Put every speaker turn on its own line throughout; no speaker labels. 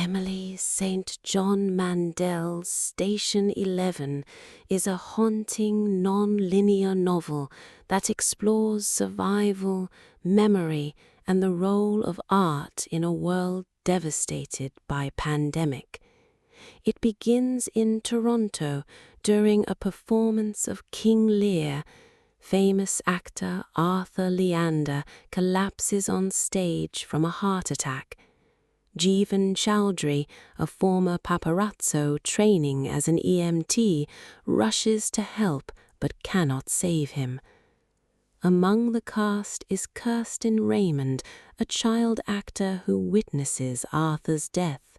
Emily St. John Mandel's Station 11 is a haunting, non-linear novel that explores survival, memory, and the role of art in a world devastated by pandemic. It begins in Toronto during a performance of King Lear. Famous actor Arthur Leander collapses on stage from a heart attack. Jeevan Chowdhury, a former paparazzo training as an EMT, rushes to help but cannot save him. Among the cast is Kirsten Raymond, a child actor who witnesses Arthur's death.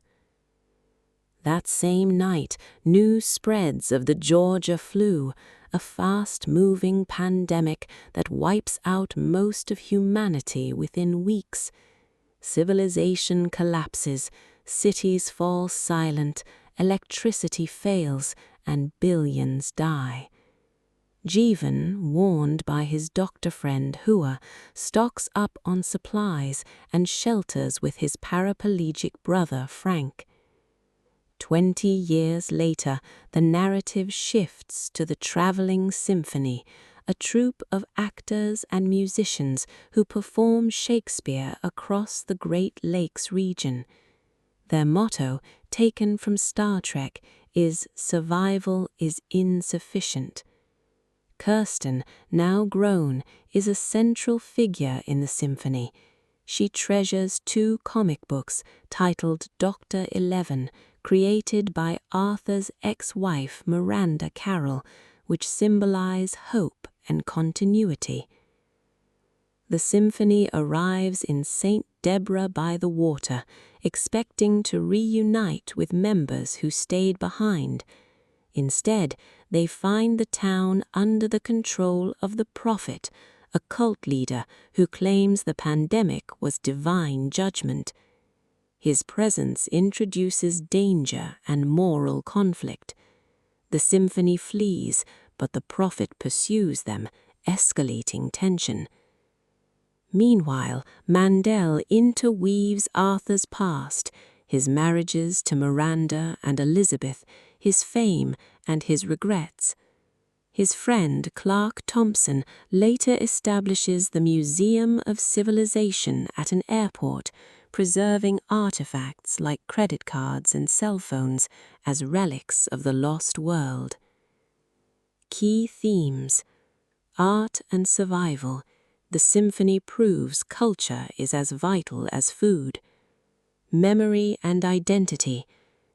That same night, news spreads of the Georgia flu, a fast-moving pandemic that wipes out most of humanity within weeks. Civilization collapses, cities fall silent, electricity fails, and billions die. Jeevan, warned by his doctor friend Hua, stocks up on supplies and shelters with his paraplegic brother Frank. 20 years later, the narrative shifts to the traveling Symphony, a troupe of actors and musicians who perform Shakespeare across the Great Lakes region. Their motto, taken from Star Trek, is "Survival is insufficient." Kirsten, now grown, is a central figure in the Symphony. She treasures 2 comic books titled Dr. 11, created by Arthur's ex-wife Miranda Carroll, which symbolize hope and continuity. The Symphony arrives in St. Deborah by the water, expecting to reunite with members who stayed behind. Instead, they find the town under the control of the Prophet, a cult leader who claims the pandemic was divine judgment. His presence introduces danger and moral conflict. The Symphony flees, but the Prophet pursues them, escalating tension. Meanwhile, Mandel interweaves Arthur's past, his marriages to Miranda and Elizabeth, his fame and his regrets. His friend Clark Thompson later establishes the Museum of Civilization at an airport, preserving artifacts like credit cards and cell phones as relics of the lost world. Key themes: art and survival. The Symphony proves culture is as vital as food. Memory and identity.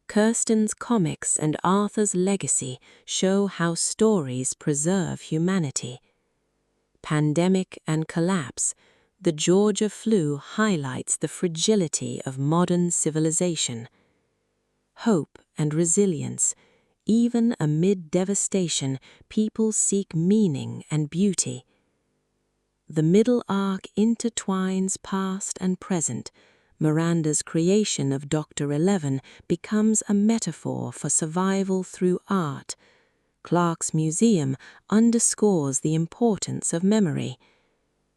Kirsten's comics and Arthur's legacy show how stories preserve humanity. Pandemic and collapse. The Georgia flu highlights the fragility of modern civilization. Hope and resilience. Even amid devastation, people seek meaning and beauty. The middle arc intertwines past and present. Miranda's creation of Dr. 11 becomes a metaphor for survival through art. Clark's museum underscores the importance of memory.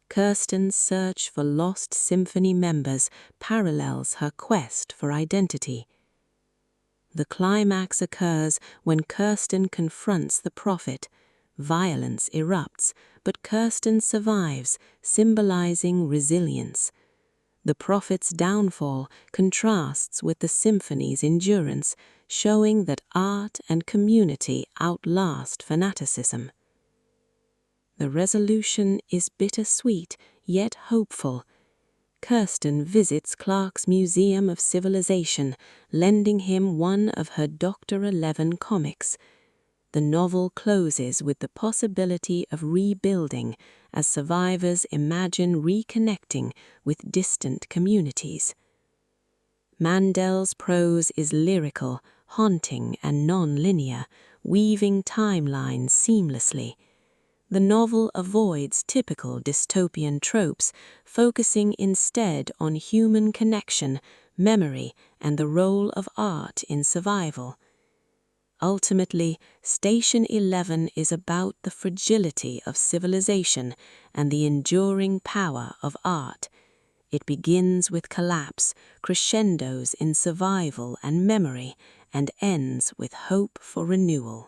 Kirsten's search for lost Symphony members parallels her quest for identity. The climax occurs when Kirsten confronts the Prophet. Violence erupts, but Kirsten survives, symbolizing resilience. The Prophet's downfall contrasts with the Symphony's endurance, showing that art and community outlast fanaticism. The resolution is bittersweet, yet hopeful. Kirsten visits Clark's Museum of Civilization, lending him one of her Dr. 11 comics. The novel closes with the possibility of rebuilding as survivors imagine reconnecting with distant communities. Mandel's prose is lyrical, haunting, and non-linear, weaving timelines seamlessly. The novel avoids typical dystopian tropes, focusing instead on human connection, memory, and the role of art in survival. Ultimately, Station 11 is about the fragility of civilization and the enduring power of art. It begins with collapse, crescendos in survival and memory, and ends with hope for renewal.